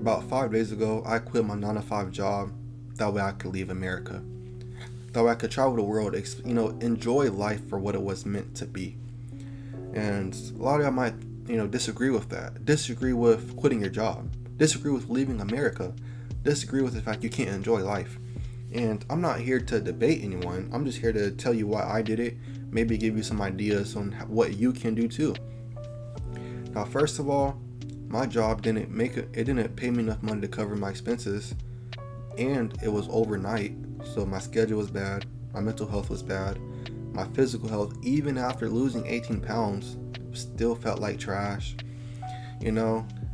about 5 days ago, I quit my 9 to 5 job. That way I could leave America. That way I could travel the world, enjoy life for what it was meant to be. And a lot of y'all might, disagree with that. Disagree with quitting your job. Disagree with leaving America. Disagree with the fact you can't enjoy life. And I'm not here to debate anyone. I'm just here to tell you why I did it. Maybe give you some ideas on what you can do too. Now, first of all, my job didn't pay me enough money to cover my expenses, and it was overnight, so my schedule was bad, my mental health was bad, my physical health, even after losing 18 pounds, still felt like trash, and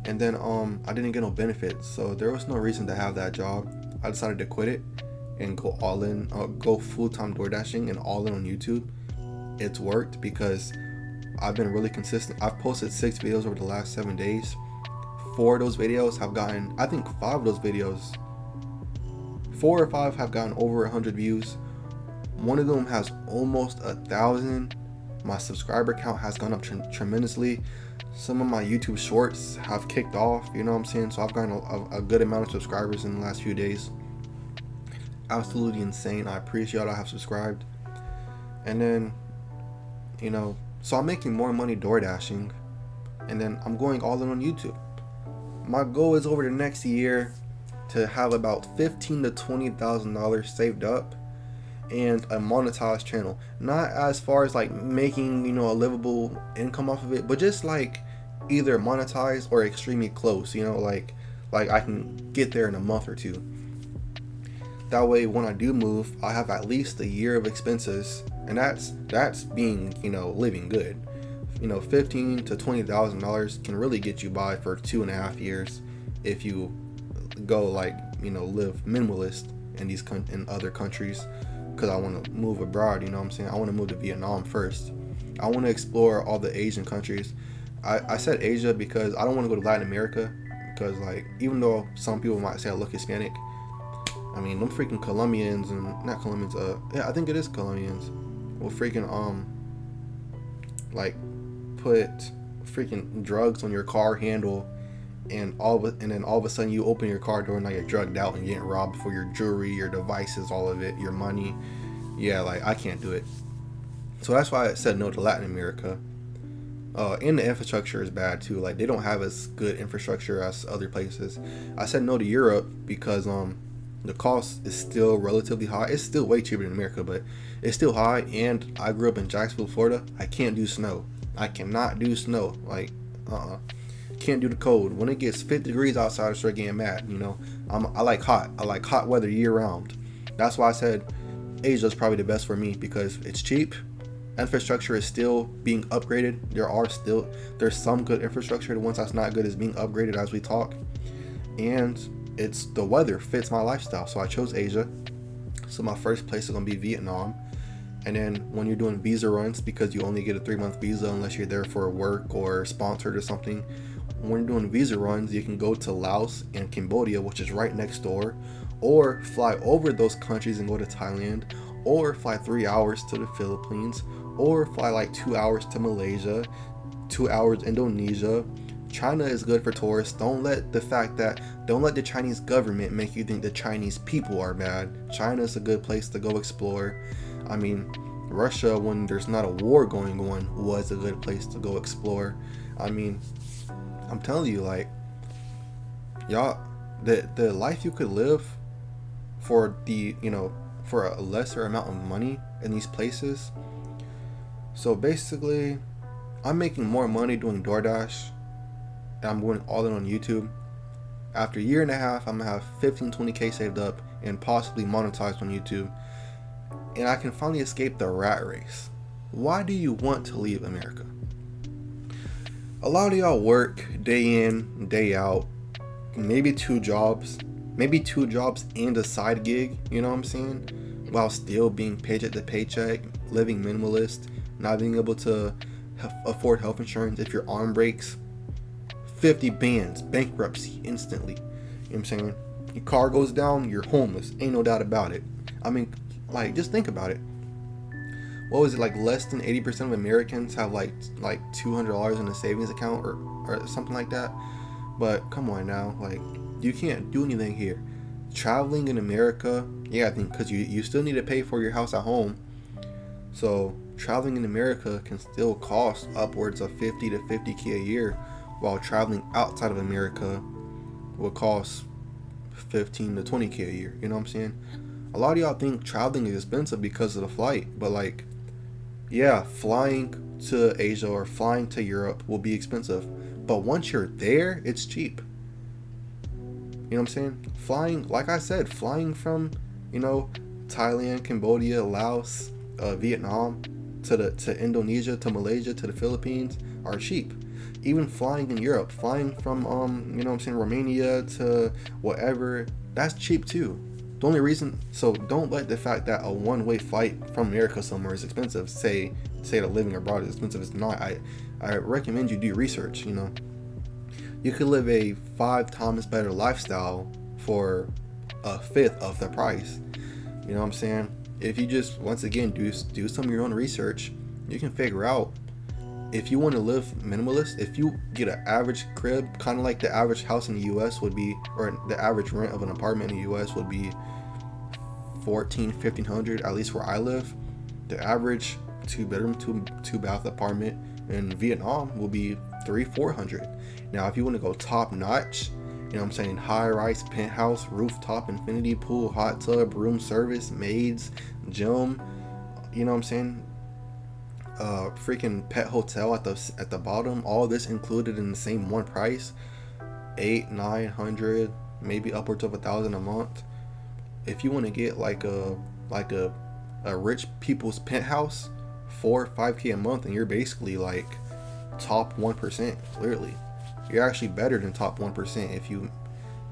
then I didn't get no benefits, so there was no reason to have that job. I decided to quit it and go all in, go full-time door dashing and all in on YouTube. It's worked because I've been really consistent. I've posted 6 videos over the last 7 days. 4 of those videos have gotten, I think 5 of those videos, 4 or 5 have gotten over 100 views. One of them has almost 1,000. My subscriber count has gone up tremendously. Some of my YouTube shorts have kicked off, you know what I'm saying? So I've gotten a good amount of subscribers in the last few days. Absolutely insane. I appreciate y'all that have subscribed. And then, so I'm making more money door dashing, and then I'm going all in on YouTube. My goal is over the next year to have about $15,000 to $20,000 saved up and a monetized channel. Not as far as like making, a livable income off of it, but just like either monetized or extremely close, like I can get there in a month or two. That way when I do move, I have at least a year of expenses, and that's being, living good. $15,000 to $20,000 can really get you by for 2.5 years if you go live minimalist in other countries. Because I want to move abroad, I want to move to Vietnam first. I want to explore all the Asian countries. I said Asia because I don't want to go to Latin America, because even though some people might say I look Hispanic, I mean, them freaking Colombians, and not Colombians, I think it is Colombians, will freaking put freaking drugs on your car handle, and then all of a sudden you open your car door and you're drugged out and getting robbed for your jewelry, your devices, all of it, your money. Yeah, I can't do it. So that's why I said no to Latin America. And the infrastructure is bad too. They don't have as good infrastructure as other places. I said no to Europe because the cost is still relatively high. It's still way cheaper than America, but it's still high. And I grew up in Jacksonville, Florida. I can't do snow. I cannot do snow. Can't do the cold. When it gets 50 degrees outside, I start getting mad. I like hot. I like hot weather year round. That's why I said Asia is probably the best for me, because it's cheap. Infrastructure is still being upgraded. There's some good infrastructure. The ones that's not good is being upgraded as we talk. And the weather fits my lifestyle, so I chose Asia. So my first place is gonna be Vietnam. And then when you're doing visa runs, because you only get a 3-month visa unless you're there for work or sponsored or something, when you're doing visa runs, you can go to Laos and Cambodia, which is right next door, or fly over those countries and go to Thailand, or fly 3 hours to the Philippines, or fly 2 hours to Malaysia, 2 hours Indonesia. China is good for tourists. Don't let the Chinese government make you think the Chinese people are bad. China is a good place to go explore. I mean, Russia, when there's not a war going on, was a good place to go explore. I mean, I'm telling you, y'all, the life you could live for for a lesser amount of money in these places. So basically, I'm making more money doing DoorDash, and I'm going all in on YouTube. After a year and a half, I'm gonna have 15-20K saved up and possibly monetized on YouTube, and I can finally escape the rat race. Why do you want to leave America? A lot of y'all work day in, day out, maybe two jobs and a side gig, you know what I'm saying? While still being paycheck to paycheck, living minimalist, not being able to afford health insurance. If your arm breaks, 50 bands, bankruptcy instantly. You know what I'm saying? Your car goes down, you're homeless. Ain't no doubt about it. I mean, just think about it. What was it, less than 80% of Americans have $200 in a savings account or something like that? But come on now, You can't do anything here. Traveling in America, yeah, I think because you still need to pay for your house at home. So traveling in America can still cost upwards of 50 to 50K a year, while traveling outside of America will cost 15 to 20K a year. You know what I'm saying? A lot of y'all think traveling is expensive because of the flight, but like, yeah, flying to Asia or flying to Europe will be expensive, but once you're there, it's cheap. You know what I'm saying? Flying, like I said, flying from, you know, Thailand, Cambodia, Laos, Vietnam, to Indonesia, to Malaysia, to the Philippines are cheap. Even flying in Europe, flying from you know what I'm saying, Romania to whatever, that's cheap too. The only reason, so don't let the fact that a one-way flight from America somewhere is expensive say that living abroad is expensive. It's not. I recommend you do research. You know, you could live a 5 times better lifestyle for a fifth of the price. You know what I'm saying? If you just, once again, do some of your own research, you can figure out if you want to live minimalist. If you get an average crib, kind of like the average house in the US would be, or the average rent of an apartment in the US would be 1,500, at least where I live. The average 2-bedroom, two bath apartment in Vietnam will be 300-400. Now if you want to go top notch, you know what I'm saying, high rise, penthouse, rooftop, infinity pool, hot tub, room service, maids, gym, you know what I'm saying, freaking pet hotel at the bottom, all this included in the same one price, 800-900, maybe upwards of 1,000 a month. If you want to get like a rich people's penthouse, 4 or 5K a month, and you're basically like top 1%. Clearly, you're actually better than top 1% if you know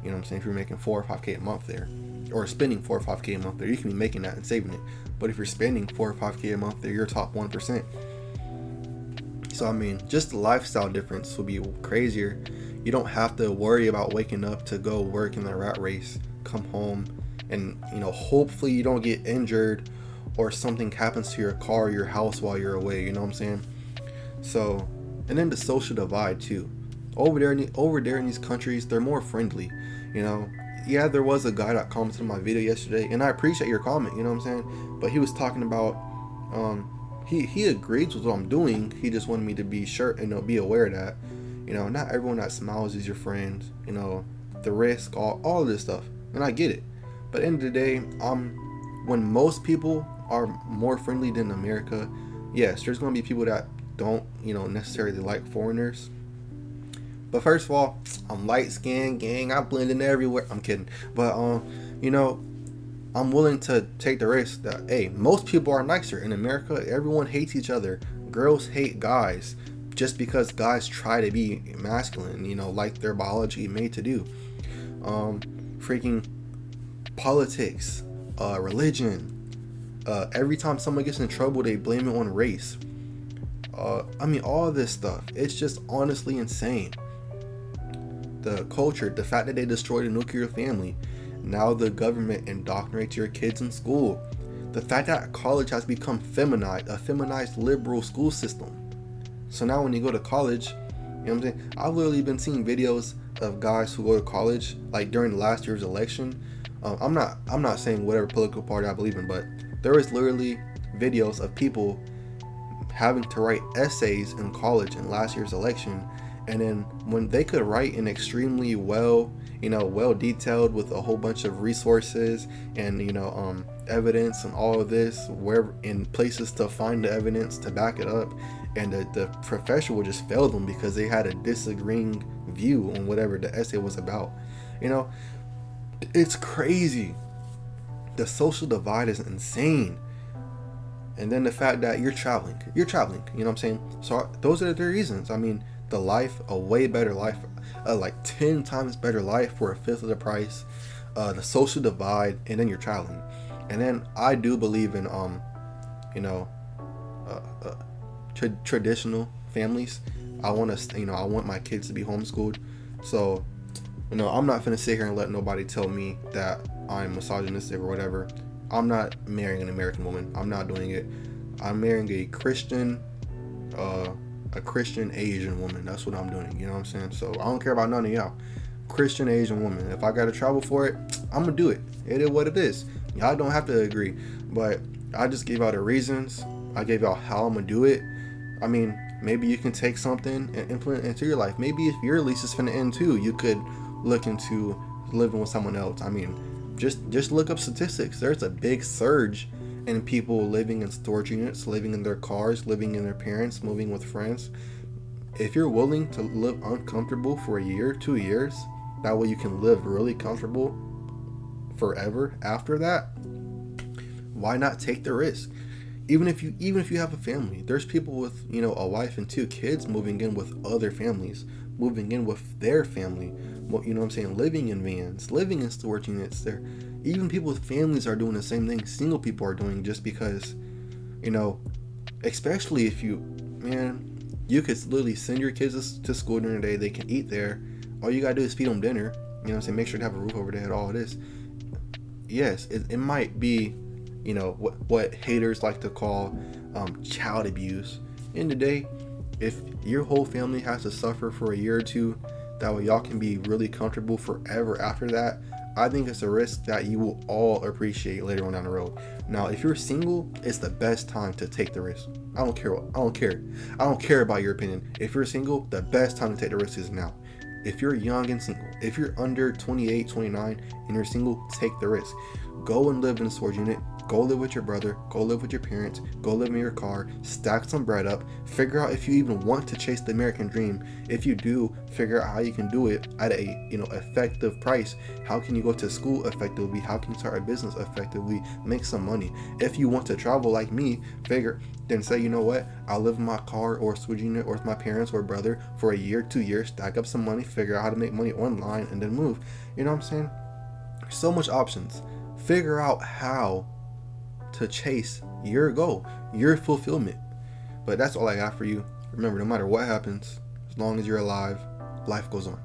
what I'm saying, if you're making 4 or 5K a month there, or spending 4 or 5K a month there. You can be making that and saving it, but if you're spending 4 or 5K a month there, you're top 1%. So I mean, just the lifestyle difference will be crazier. You don't have to worry about waking up to go work in the rat race, come home, and you know, hopefully you don't get injured or something happens to your car or your house while you're away. You know what I'm saying? So, and then the social divide too. Over there in these countries, they're more friendly. You know, yeah, there was a guy that commented on my video yesterday, and I appreciate your comment. You know what I'm saying? But he was talking about, he agrees with what I'm doing. He just wanted me to be sure, you know, be aware that, you know, not everyone that smiles is your friend. You know, the risk, all of this stuff, and I get it. But at the end of the day, when most people are more friendly than America, yes, there's gonna be people that don't, you know, necessarily like foreigners. But first of all, I'm light skinned, gang. I blend in everywhere. I'm kidding. But you know, I'm willing to take the risk that, hey, most people are nicer. In America, everyone hates each other. Girls hate guys just because guys try to be masculine, you know, like their biology made to do. Freaking politics, religion. Every time someone gets in trouble, they blame it on race. I mean, all this stuff. It's just honestly insane. The culture, the fact that they destroyed a nuclear family. Now the government indoctrinates your kids in school. The fact that college has become feminized, a feminized liberal school system. So now when you go to college, you know what I'm saying? I've literally been seeing videos of guys who go to college, like during last year's election. I'm not saying whatever political party I believe in, but there was literally videos of people having to write essays in college in last year's election, and then when they could write an extremely well detailed with a whole bunch of resources and evidence and all of this, where in places to find the evidence to back it up, and the professor would just fail them because they had a disagreeing view on whatever the essay was about. It's crazy. The social divide is insane. And then the fact that you're traveling, you know what I'm saying? So those are the three reasons. I mean, the life, a way better life, like 10 times better life for a fifth of the price, the social divide, and then you're traveling. And then I do believe in, traditional families. I want my kids to be homeschooled. So, I'm not gonna sit here and let nobody tell me that I'm misogynistic or whatever. I'm not marrying an American woman. I'm not doing it. I'm marrying a Christian Asian woman. That's what I'm doing. You know what I'm saying? So I don't care about none of y'all. Christian Asian woman. If I gotta travel for it, I'm gonna do it. It is what it is. Y'all don't have to agree, but I just gave out the reasons. I gave out how I'm gonna do it. I mean, maybe you can take something and implement it into your life. Maybe if your lease is finna end too, you could look into living with someone else. I mean, just look up statistics. There's a big surge in people living in storage units, living in their cars, living in their parents, moving with friends. If you're willing to live uncomfortable for a year, 2 years, that way you can live really comfortable forever after that, why not take the risk? Even if you have a family, there's people with, a wife and 2 kids moving in with other families, moving in with their family. Well, you know what I'm saying? Living in vans, living in storage units. There, even people with families are doing the same thing. Single people are doing, just because, especially if you could literally send your kids to school during the day. They can eat there. All you gotta do is feed them dinner. You know what I'm saying? Make sure to have a roof over their head. All it is. Yes, it might be, what haters like to call child abuse. In the day, if your whole family has to suffer for a year or 2, that way y'all can be really comfortable forever after that, I think it's a risk that you will all appreciate later on down the road. Now, if you're single, it's the best time to take the risk. I don't care about your opinion. If you're single, the best time to take the risk is now. If you're young and single, if you're under 28, 29, and you're single, take the risk. Go and live in a storage unit. Go live with your brother. Go live with your parents. Go live in your car. Stack some bread up. Figure out if you even want to chase the American dream. If you do, figure out how you can do it at a effective price. How can you go to school effectively? How can you start a business effectively? Make some money. If you want to travel like me, then say, you know what? I'll live in my car or storage unit or with my parents or brother for a year, 2 years. Stack up some money. Figure out how to make money online and then move. You know what I'm saying? There's so much options. Figure out how to chase your goal, your fulfillment. But that's all I got for you. Remember, no matter what happens, as long as you're alive, life goes on.